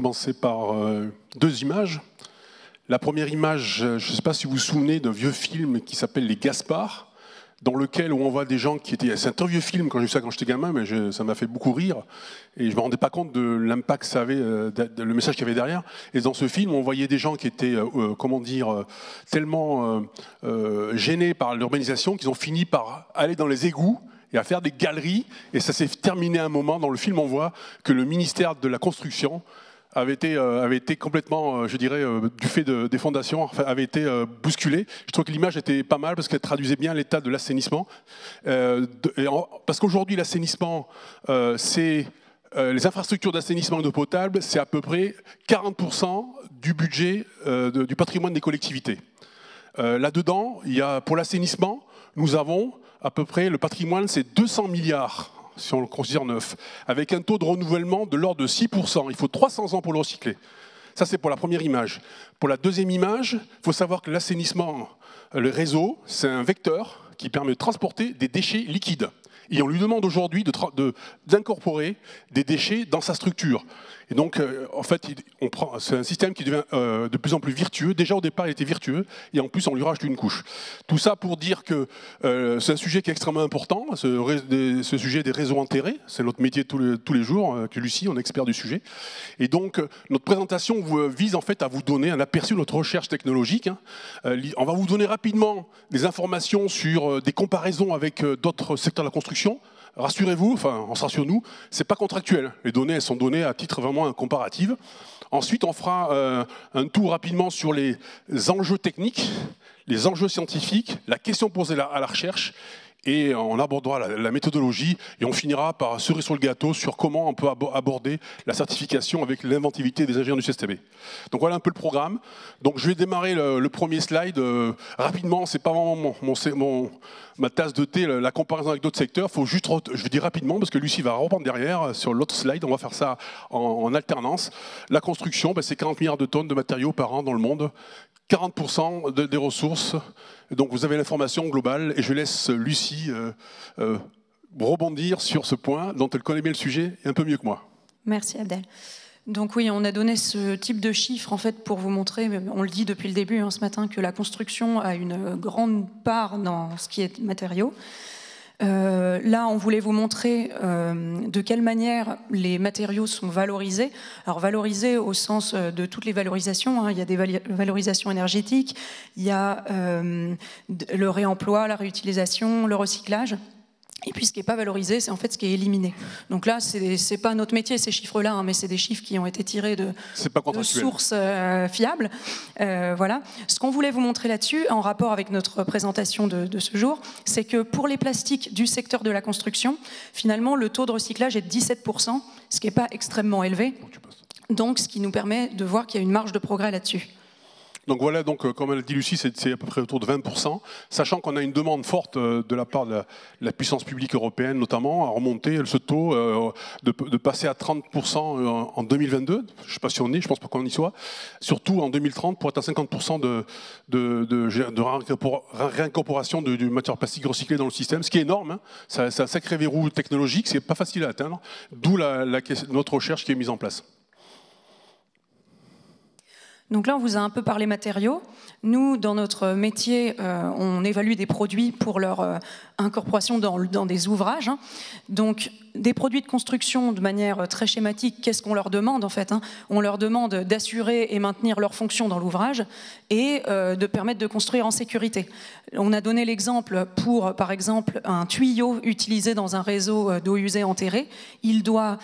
commencer par deux images. La première image, je ne sais pas si vous vous souvenez d'un vieux film qui s'appelle Les Gaspards, dans lequel on voit des gens qui étaient... C'est un très vieux film quand j'ai vu ça quand j'étais gamin, mais ça m'a fait beaucoup rire. Et je ne me rendais pas compte de l'impact que ça avait, le message qu'il y avait derrière. Et dans ce film, on voyait des gens qui étaient, tellement gênés par l'urbanisation qu'ils ont fini par aller dans les égouts et à faire des galeries. Et ça s'est terminé à un moment. Dans le film, on voit que le ministère de la Construction avait été complètement, je dirais, du fait des fondations, avait été bousculé. Je trouve que l'image était pas mal parce qu'elle traduisait bien l'état de l'assainissement. Parce qu'aujourd'hui, l'assainissement, c'est les infrastructures d'assainissement et d'eau potable, c'est à peu près 40% du budget du patrimoine des collectivités. Là-dedans, pour l'assainissement, nous avons à peu près, le patrimoine, c'est 200 milliards. Si on le considère neuf, avec un taux de renouvellement de l'ordre de 6%. Il faut 300 ans pour le recycler. Ça, c'est pour la première image. Pour la deuxième image, il faut savoir que l'assainissement, le réseau, c'est un vecteur qui permet de transporter des déchets liquides. Et on lui demande aujourd'hui d'incorporer des déchets dans sa structure. Et donc, en fait, c'est un système qui devient de plus en plus vertueux. Déjà, au départ, il était vertueux, et en plus, on lui rajoute une couche. Tout ça pour dire que c'est un sujet qui est extrêmement important, ce sujet des réseaux enterrés. C'est notre métier tous les jours, que Lucie, on est expert du sujet. Et donc, notre présentation vise en fait à vous donner un aperçu de notre recherche technologique. On va vous donner rapidement des informations sur des comparaisons avec d'autres secteurs de la construction. Rassurez-vous, enfin, rassure-nous, c'est pas contractuel. Les données, elles sont données à titre vraiment comparatif. Ensuite, on fera un tour rapidement sur les enjeux techniques, les enjeux scientifiques, la question posée à la recherche, et on abordera la méthodologie, et on finira par cerise sur le gâteau sur comment on peut aborder la certification avec l'inventivité des ingénieurs du CSTB. Donc voilà un peu le programme. Donc je vais démarrer le premier slide rapidement. C'est pas vraiment ma tasse de thé, la comparaison avec d'autres secteurs. Faut juste, je vais dire rapidement parce que Lucie va reprendre derrière sur l'autre slide. On va faire ça en alternance. La construction, c'est 40 milliards de tonnes de matériaux par an dans le monde. 40% des ressources. Donc vous avez l'information globale et je laisse Lucie rebondir sur ce point dont elle connaît bien le sujet et un peu mieux que moi. Merci Abdel. Donc oui, on a donné ce type de chiffres en fait pour vous montrer, on le dit depuis le début ce matin, que la construction a une grande part dans ce qui est matériaux. Là, on voulait vous montrer de quelle manière les matériaux sont valorisés. Alors valorisés au sens de toutes les valorisations, il y a des valorisations énergétiques, il y a le réemploi, la réutilisation, le recyclage. Et puis ce qui n'est pas valorisé, c'est en fait ce qui est éliminé. Donc là, c'est pas notre métier, ces chiffres-là, mais c'est des chiffres qui ont été tirés de sources fiables. Voilà. Ce qu'on voulait vous montrer là-dessus, en rapport avec notre présentation de ce jour, c'est que pour les plastiques du secteur de la construction, finalement, le taux de recyclage est de 17%, ce qui n'est pas extrêmement élevé. Donc, ce qui nous permet de voir qu'il y a une marge de progrès là-dessus. Donc voilà, comme elle a dit Lucie, c'est à peu près autour de 20%, sachant qu'on a une demande forte de la part de la puissance publique européenne, notamment, à remonter ce taux, de passer à 30% en 2022. Je ne sais pas si on y est, je ne pense pas qu'on y soit. Surtout en 2030, pour être à 50% de réincorporation du matière plastique recyclée dans le système, ce qui est énorme. C'est un sacré verrou technologique, ce n'est pas facile à atteindre, d'où notre recherche qui est mise en place. Donc là, on vous a un peu parlé matériaux. Nous, dans notre métier, on évalue des produits pour leur incorporation dans des ouvrages. Donc, des produits de construction, de manière très schématique, qu'est-ce qu'on leur demande en fait ? On leur demande d'assurer et maintenir leur fonction dans l'ouvrage et de permettre de construire en sécurité. On a donné l'exemple pour, par exemple, un tuyau utilisé dans un réseau d'eau usée enterrée. Il doit,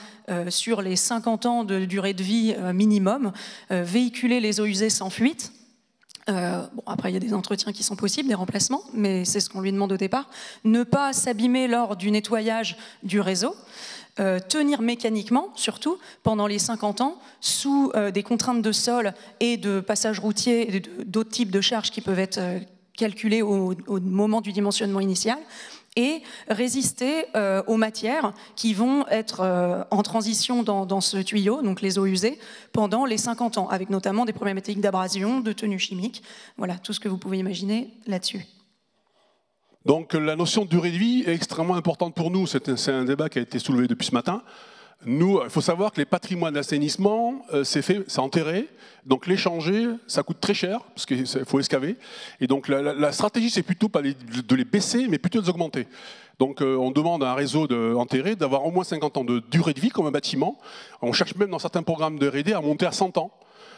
sur les 50 ans de durée de vie minimum, véhiculer les eaux usées sans fuite. Après, il y a des entretiens qui sont possibles, des remplacements, mais c'est ce qu'on lui demande au départ. Ne pas s'abîmer lors du nettoyage du réseau. Tenir mécaniquement, surtout, pendant les 50 ans, sous des contraintes de sol et de passage routier et d'autres types de charges qui peuvent être calculées au moment du dimensionnement initial. Et résister aux matières qui vont être en transition dans ce tuyau, donc les eaux usées, pendant les 50 ans, avec notamment des problématiques d'abrasion, de tenue chimique. Voilà, tout ce que vous pouvez imaginer là-dessus. Donc la notion de durée de vie est extrêmement importante pour nous. C'est un débat qui a été soulevé depuis ce matin. Nous, il faut savoir que les patrimoines d'assainissement, c'est enterré. Donc les changer, ça coûte très cher, parce qu'il faut excaver. Et donc la stratégie, c'est plutôt pas de les baisser, mais plutôt de les augmenter. Donc on demande à un réseau enterré d'avoir au moins 50 ans de durée de vie comme un bâtiment. On cherche même dans certains programmes de R&D à monter à 100 ans.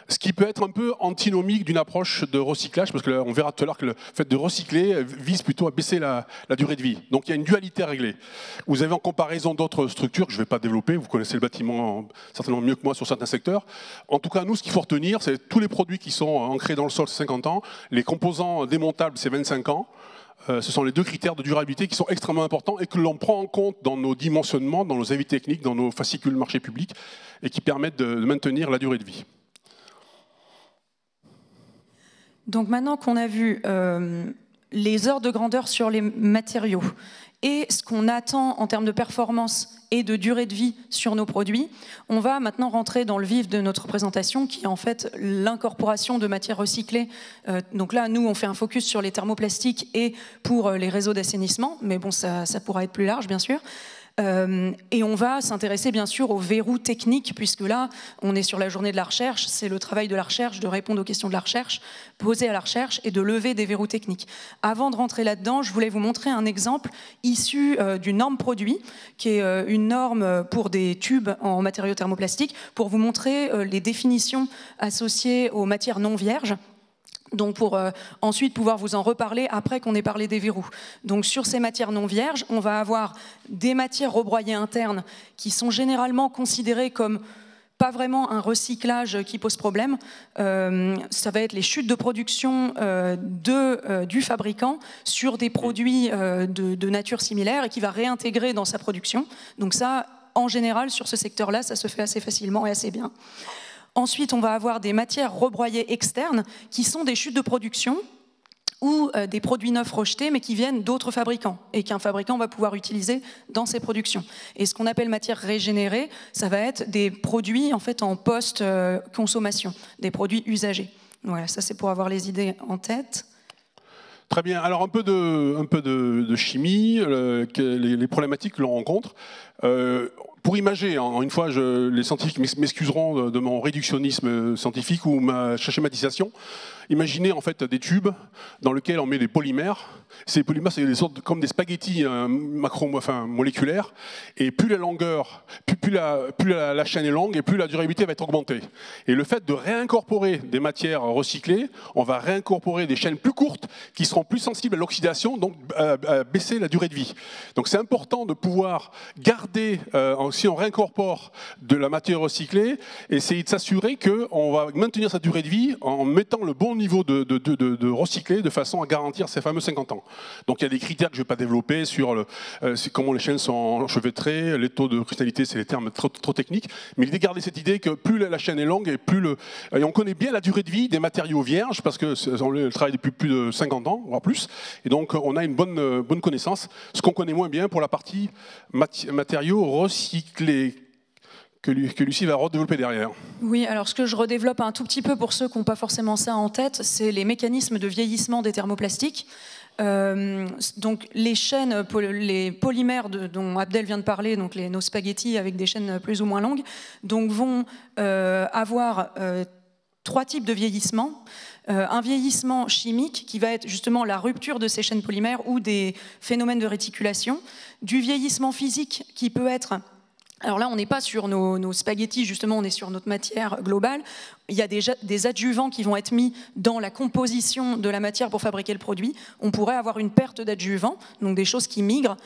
Ce qui peut être un peu antinomique d'une approche de recyclage, parce qu'on verra tout à l'heure que le fait de recycler vise plutôt à baisser la durée de vie. Donc il y a une dualité à régler. Vous avez en comparaison d'autres structures que je ne vais pas développer, vous connaissez le bâtiment certainement mieux que moi sur certains secteurs. En tout cas, nous, ce qu'il faut retenir, c'est tous les produits qui sont ancrés dans le sol, c'est 50 ans, les composants démontables, c'est 25 ans. Ce sont les deux critères de durabilité qui sont extrêmement importants et que l'on prend en compte dans nos dimensionnements, dans nos avis techniques, dans nos fascicules marché public, et qui permettent de maintenir la durée de vie. Donc maintenant qu'on a vu les ordres de grandeur sur les matériaux et ce qu'on attend en termes de performance et de durée de vie sur nos produits, on va maintenant rentrer dans le vif de notre présentation qui est en fait l'incorporation de matières recyclées. Donc là, nous, on fait un focus sur les thermoplastiques et pour les réseaux d'assainissement, mais bon, ça pourra être plus large, bien sûr. Et on va s'intéresser bien sûr aux verrous techniques, puisque là, on est sur la journée de la recherche, c'est le travail de la recherche, de répondre aux questions de la recherche, poser à la recherche et de lever des verrous techniques. Avant de rentrer là-dedans, je voulais vous montrer un exemple issu d'une norme produit, qui est une norme pour des tubes en matériaux thermoplastiques, pour vous montrer les définitions associées aux matières non vierges. Donc pour ensuite pouvoir vous en reparler après qu'on ait parlé des verrous. Donc sur ces matières non vierges, on va avoir des matières rebroyées internes qui sont généralement considérées comme pas vraiment un recyclage qui pose problème. Ça va être les chutes de production du fabricant sur des produits de nature similaire et qui va réintégrer dans sa production. Donc ça, en général, sur ce secteur-là, ça se fait assez facilement et assez bien. Ensuite, on va avoir des matières rebroyées externes qui sont des chutes de production ou des produits neufs rejetés mais qui viennent d'autres fabricants et qu'un fabricant va pouvoir utiliser dans ses productions. Et ce qu'on appelle matière régénérée, ça va être des produits en fait en post-consommation, des produits usagés. Voilà, ça c'est pour avoir les idées en tête. Très bien. Alors un peu de chimie, les problématiques que l'on rencontre. Pour imager, une fois, les scientifiques m'excuseront de mon réductionnisme scientifique ou ma schématisation. Imaginez en fait des tubes dans lesquels on met des polymères. Ces polymères, c'est des sortes comme des spaghettis moléculaires. Et plus la longueur, plus la chaîne est longue, et plus la durabilité va être augmentée. Et le fait de réincorporer des matières recyclées, on va réincorporer des chaînes plus courtes qui seront plus sensibles à l'oxydation, donc à baisser la durée de vie. Donc c'est important de pouvoir garder, si on réincorpore de la matière recyclée, essayer de s'assurer qu'on va maintenir sa durée de vie en mettant le bon niveau de recyclé de façon à garantir ces fameux 50 ans. Donc il y a des critères que je ne vais pas développer sur comment les chaînes sont enchevêtrées, les taux de cristallisité, c'est des termes trop techniques, mais l'idée de garder cette idée que plus la chaîne est longue et on connaît bien la durée de vie des matériaux vierges parce que on travaille depuis plus de 50 ans, voire plus, et donc on a une bonne connaissance, ce qu'on connaît moins bien pour la partie matériaux recyclés, que Lucie va redévelopper derrière. Oui, alors ce que je redéveloppe un tout petit peu pour ceux qui n'ont pas forcément ça en tête, c'est les mécanismes de vieillissement des thermoplastiques. Donc les chaînes, les polymères dont Abdel vient de parler, donc nos spaghettis avec des chaînes plus ou moins longues, donc vont avoir trois types de vieillissement. Un vieillissement chimique qui va être justement la rupture de ces chaînes polymères ou des phénomènes de réticulation, du vieillissement physique qui peut être... Alors là, on n'est pas sur nos spaghettis, justement, on est sur notre matière globale. Il y a déjà des adjuvants qui vont être mis dans la composition de la matière pour fabriquer le produit. On pourrait avoir une perte d'adjuvants, donc des choses qui migrent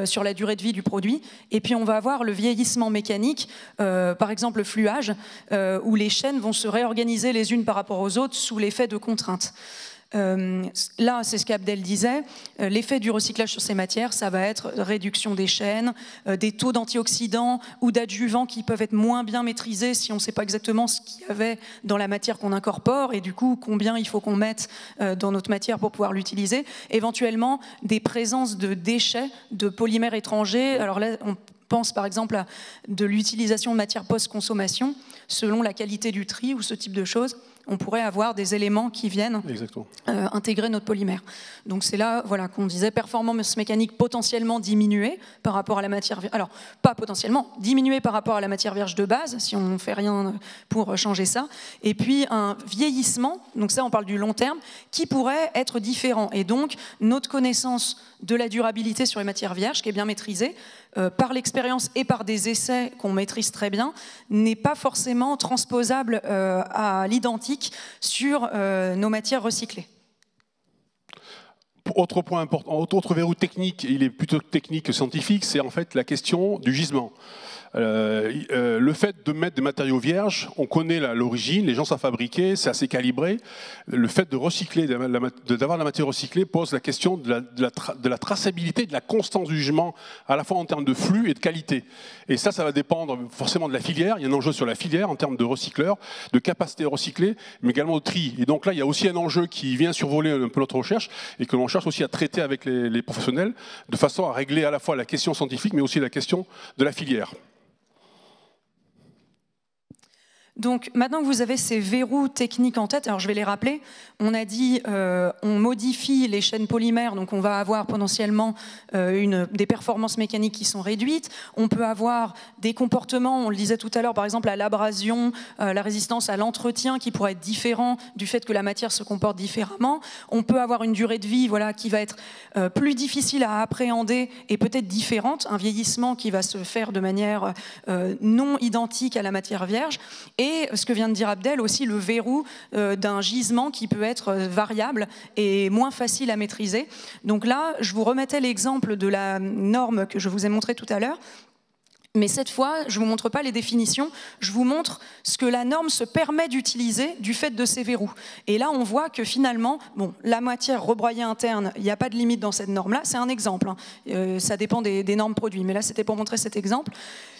sur la durée de vie du produit. Et puis on va avoir le vieillissement mécanique, par exemple le fluage, où les chaînes vont se réorganiser les unes par rapport aux autres sous l'effet de contraintes. Là, c'est ce qu'Abdel disait, l'effet du recyclage sur ces matières, ça va être réduction des chaînes, des taux d'antioxydants ou d'adjuvants qui peuvent être moins bien maîtrisés si on ne sait pas exactement ce qu'il y avait dans la matière qu'on incorpore et du coup combien il faut qu'on mette dans notre matière pour pouvoir l'utiliser. Éventuellement, des présences de déchets, de polymères étrangers. Alors là, on pense par exemple à de l'utilisation de matières post-consommation selon la qualité du tri ou ce type de choses. on pourrait avoir des éléments qui viennent intégrer notre polymère. Donc c'est là qu'on disait performance mécanique potentiellement diminuée par rapport à la matière vierge. Alors, pas potentiellement, diminuée par rapport à la matière vierge de base, si on ne fait rien pour changer ça. Et puis un vieillissement, donc ça on parle du long terme, qui pourrait être différent. Et donc notre connaissance de la durabilité sur les matières vierges, qui est bien maîtrisée, par l'expérience et par des essais qu'on maîtrise très bien, n'est pas forcément transposable à l'identique sur nos matières recyclées. Autre point important, autre verrou technique, il est plutôt technique que scientifique, c'est en fait la question du gisement. Le fait de mettre des matériaux vierges, on connaît l'origine, les gens savent fabriquer, c'est assez calibré. Le fait de recycler, d'avoir la matière recyclée pose la question de la traçabilité, de la constance du jugement, à la fois en termes de flux et de qualité. Et ça va dépendre forcément de la filière. Il y a un enjeu sur la filière en termes de recycleurs, de capacité à recycler, mais également de tri. Et donc là, il y a aussi un enjeu qui vient survoler un peu notre recherche et que l'on cherche aussi à traiter avec les professionnels de façon à régler à la fois la question scientifique, mais aussi la question de la filière. Donc maintenant que vous avez ces verrous techniques en tête, alors je vais les rappeler, on a dit on modifie les chaînes polymères, donc on va avoir potentiellement des performances mécaniques qui sont réduites, on peut avoir des comportements, on le disait tout à l'heure, par exemple à l'abrasion, la résistance à l'entretien qui pourrait être différent du fait que la matière se comporte différemment, on peut avoir une durée de vie qui va être plus difficile à appréhender et peut-être différente, un vieillissement qui va se faire de manière non identique à la matière vierge, et ce que vient de dire Abdel, aussi le verrou d'un gisement qui peut être variable et moins facile à maîtriser. Donc là, je vous remettais l'exemple de la norme que je vous ai montré tout à l'heure. Mais cette fois, je ne vous montre pas les définitions, je vous montre ce que la norme se permet d'utiliser du fait de ces verrous. Et là, on voit que finalement, la matière rebroyée interne, il n'y a pas de limite dans cette norme-là, c'est un exemple. Ça dépend des normes produits, mais là, c'était pour montrer cet exemple.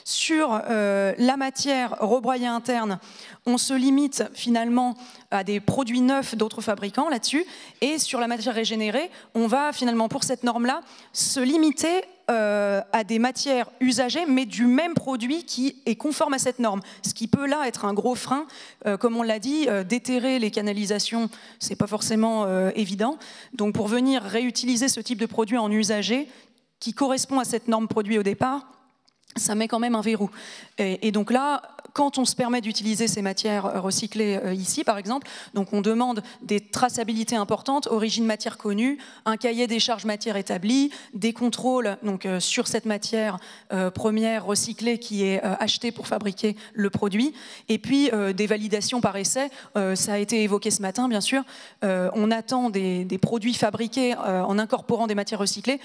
Sur la matière rebroyée interne, on se limite finalement à des produits neufs d'autres fabricants là-dessus, et sur la matière régénérée, on va finalement, pour cette norme-là, se limiter à des matières usagées, mais du même produit qui est conforme à cette norme. Ce qui peut là être un gros frein, comme on l'a dit, déterrer les canalisations, c'est pas forcément évident. Donc pour venir réutiliser ce type de produit en usagé, qui correspond à cette norme produit au départ, ça met quand même un verrou. Et donc là, quand on se permet d'utiliser ces matières recyclées ici, par exemple, donc on demande des traçabilités importantes, origine matière connue, un cahier des charges matière établi, des contrôles sur cette matière première recyclée qui est achetée pour fabriquer le produit, et puis des validations par essai. Ça a été évoqué ce matin, bien sûr. On attend des produits fabriqués en incorporant des matières recyclées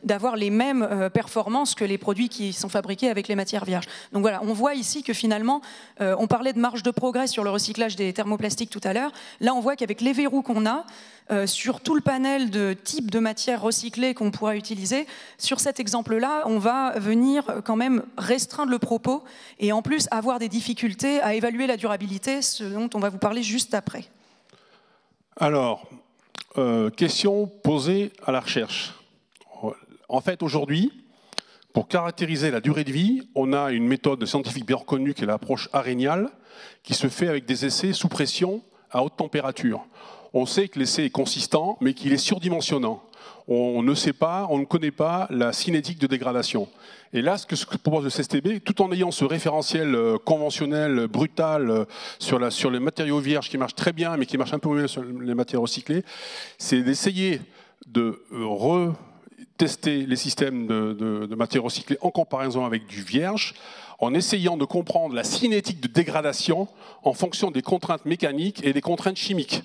d'avoir les mêmes performances que les produits qui sont fabriqués avec les matières vierges. Donc voilà, on voit ici que finalement, on parlait de marge de progrès sur le recyclage des thermoplastiques tout à l'heure. Là, on voit qu'avec les verrous qu'on a, sur tout le panel de types de matières recyclées qu'on pourra utiliser, sur cet exemple-là, on va venir quand même restreindre le propos et en plus avoir des difficultés à évaluer la durabilité, ce dont on va vous parler juste après. Alors, question posée à la recherche. En fait, aujourd'hui, pour caractériser la durée de vie, on a une méthode scientifique bien reconnue qui est l'approche aréniale, qui se fait avec des essais sous pression à haute température. On sait que l'essai est consistant, mais qu'il est surdimensionnant. On ne sait pas, on ne connaît pas la cinétique de dégradation. Et là, ce que propose le CSTB, tout en ayant ce référentiel conventionnel, brutal, sur les matériaux vierges qui marchent très bien, mais qui marchent un peu moins sur les matières recyclées, c'est d'essayer de tester les systèmes de matières recyclées en comparaison avec du vierge, en essayant de comprendre la cinétique de dégradation en fonction des contraintes mécaniques et des contraintes chimiques.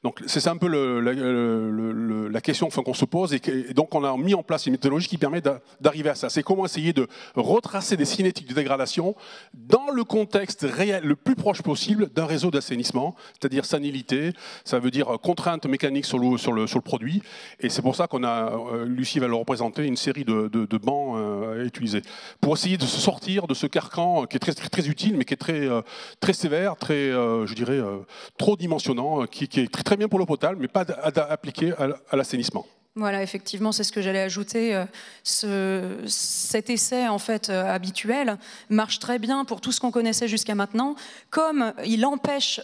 Donc c'est un peu la question qu'on se pose, et donc on a mis en place une méthodologie qui permet d'arriver à ça. C'est comment essayer de retracer des cinétiques de dégradation dans le contexte réel, le plus proche possible d'un réseau d'assainissement, c'est-à-dire sanilité, ça veut dire contraintes mécaniques sur le produit, et c'est pour ça qu'on a, Lucie va le représenter, une série de bancs à utiliser, pour essayer de se sortir de ce carcan qui est très, très, très utile, mais qui est très sévère, très, je dirais, trop dimensionnant, qui est très bien pour l'eau potable, mais pas appliqué à l'assainissement. Voilà, effectivement, c'est ce que j'allais ajouter. Cet essai en fait habituel marche très bien pour tout ce qu'on connaissait jusqu'à maintenant. Comme il empêche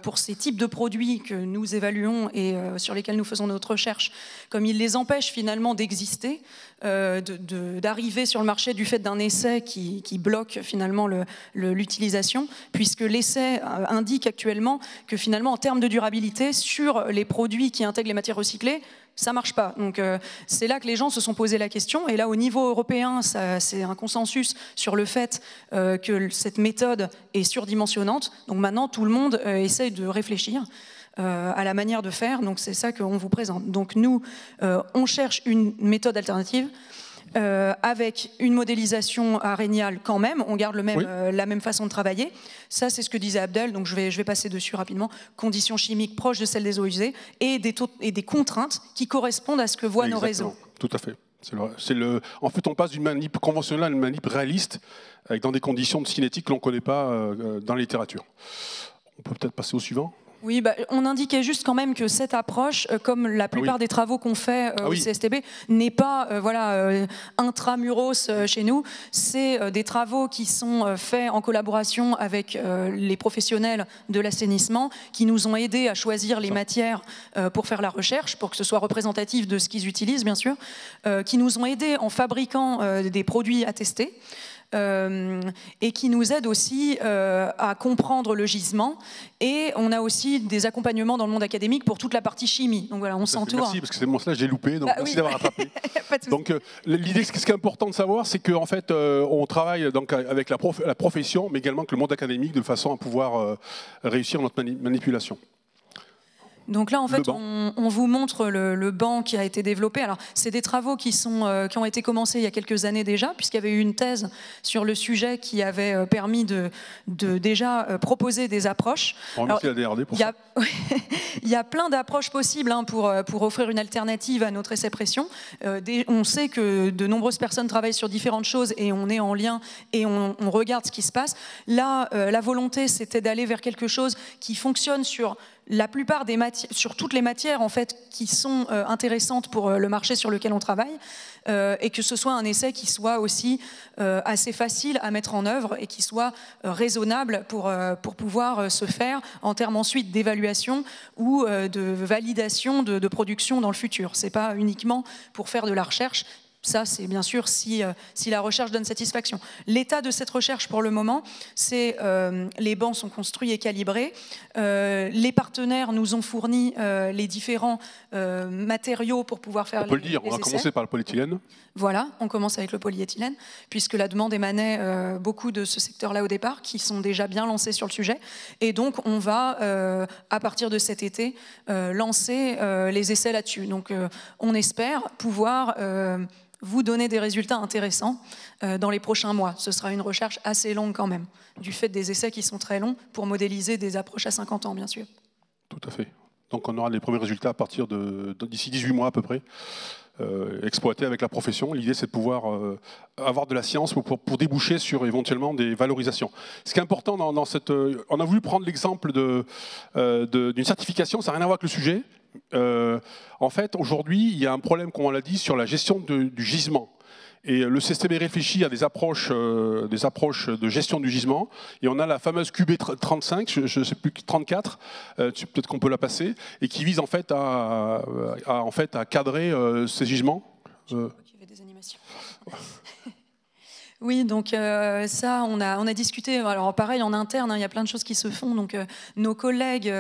pour ces types de produits que nous évaluons et sur lesquels nous faisons notre recherche, comme il les empêche finalement d'exister, d'arriver sur le marché du fait d'un essai qui bloque finalement l'utilisation, puisque l'essai indique actuellement que finalement en termes de durabilité sur les produits qui intègrent les matières recyclées, ça marche pas. Donc c'est là que les gens se sont posé la question. Et là, au niveau européen, c'est un consensus sur le fait que cette méthode est surdimensionnante. Donc maintenant, tout le monde essaye de réfléchir à la manière de faire. Donc c'est ça qu'on vous présente. Donc nous, on cherche une méthode alternative. Avec une modélisation aréniale quand même, on garde la même façon de travailler. Ça, c'est ce que disait Abdel, donc je vais passer dessus rapidement. Conditions chimiques proches de celles des eaux usées et des contraintes qui correspondent à ce que voient nos réseaux. Tout à fait. En fait, on passe d'une manip conventionnelle à une manip réaliste, dans des conditions de cinétique que l'on ne connaît pas dans la littérature. On peut peut-être passer au suivant. Oui, on indiquait juste quand même que cette approche, comme la plupart des travaux qu'on fait au CSTB, n'est pas intramuros chez nous. C'est des travaux qui sont faits en collaboration avec les professionnels de l'assainissement, qui nous ont aidés à choisir les matières pour faire la recherche, pour que ce soit représentatif de ce qu'ils utilisent, bien sûr, qui nous ont aidés en fabriquant des produits à tester. Et qui nous aide aussi à comprendre le gisement. Et on a aussi des accompagnements dans le monde académique pour toute la partie chimie. Donc voilà, on s'entoure. Merci, parce que c'est mon stage, j'ai loupé, donc merci d'avoir rattrapé. Donc l'idée, ce qui est important de savoir, c'est qu'en fait, on travaille donc avec la profession, mais également avec le monde académique, de façon à pouvoir réussir notre manipulation. Donc là, en fait, on vous montre le banc qui a été développé. Alors, c'est des travaux qui ont été commencés il y a quelques années déjà, puisqu'il y avait eu une thèse sur le sujet qui avait permis de déjà proposer des approches. Merci la DRD pour ça. Il y a plein d'approches possibles pour offrir une alternative à notre essai pression. On sait que de nombreuses personnes travaillent sur différentes choses et on est en lien et on regarde ce qui se passe. Là, la volonté, c'était d'aller vers quelque chose qui fonctionne sur la plupart des matières, sur toutes les matières en fait qui sont intéressantes pour le marché sur lequel on travaille, et que ce soit un essai qui soit aussi assez facile à mettre en œuvre et qui soit raisonnable pour pouvoir se faire en termes ensuite d'évaluation ou de validation de production dans le futur. C'est pas uniquement pour faire de la recherche. Ça, c'est bien sûr si la recherche donne satisfaction. L'état de cette recherche pour le moment, c'est les bancs sont construits et calibrés. Les partenaires nous ont fourni les différents matériaux pour pouvoir faire les essais. On peut le dire, on va commencer par le polyéthylène. Voilà, on commence avec le polyéthylène, puisque la demande émanait beaucoup de ce secteur-là au départ, qui sont déjà bien lancés sur le sujet. Et donc, on va, à partir de cet été, lancer les essais là-dessus. Donc, on espère pouvoir vous donner des résultats intéressants dans les prochains mois. Ce sera une recherche assez longue quand même, du fait des essais qui sont très longs pour modéliser des approches à 50 ans, bien sûr. Tout à fait. Donc on aura les premiers résultats à partir d'ici 18 mois à peu près, exploités avec la profession. L'idée, c'est de pouvoir avoir de la science pour déboucher sur éventuellement des valorisations. Ce qui est important dans cette... on a voulu prendre l'exemple d'une certification, ça n'a rien à voir avec le sujet. En fait, aujourd'hui, il y a un problème, comme on l'a dit, sur la gestion du gisement. Et le CSTB réfléchit à des approches de gestion du gisement. Et on a la fameuse QB35, je ne sais plus, 34, peut-être qu'on peut la passer, et qui vise en fait à cadrer ces gisements. Je crois qu'il y avait des animations. Oui, donc ça, on a discuté. Alors pareil, en interne, il y a plein de choses qui se font. Donc nos collègues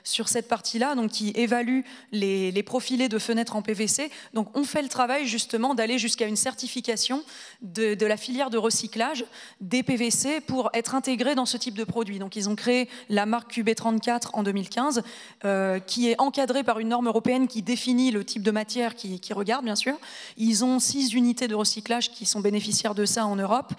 sur cette partie-là, donc qui évaluent les profilés de fenêtres en PVC, donc on fait le travail justement d'aller jusqu'à une certification de la filière de recyclage des PVC pour être intégrés dans ce type de produit. Donc ils ont créé la marque QB34 en 2015, qui est encadrée par une norme européenne qui définit le type de matière qui regarde, bien sûr. Ils ont 6 unités de recyclage qui sont bénéficiaires de ça en Europe,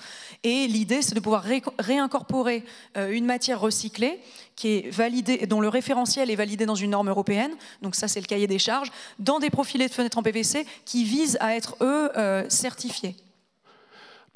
et l'idée c'est de pouvoir réincorporer une matière recyclée qui est validée, dont le référentiel est validé dans une norme européenne, donc ça c'est le cahier des charges, dans des profilés de fenêtres en PVC qui visent à être eux certifiés.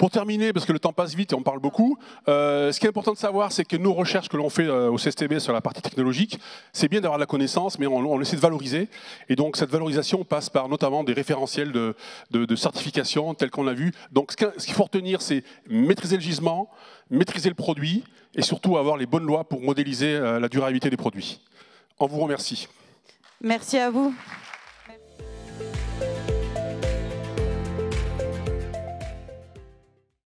Pour terminer, parce que le temps passe vite et on parle beaucoup, ce qui est important de savoir, c'est que nos recherches que l'on fait au CSTB sur la partie technologique, c'est bien d'avoir de la connaissance, mais on essaie de valoriser. Et donc cette valorisation passe par notamment des référentiels de certification tels qu'on l'a vu. Donc ce qu'il faut retenir, c'est maîtriser le gisement, maîtriser le produit et surtout avoir les bonnes lois pour modéliser la durabilité des produits. On vous remercie. Merci à vous.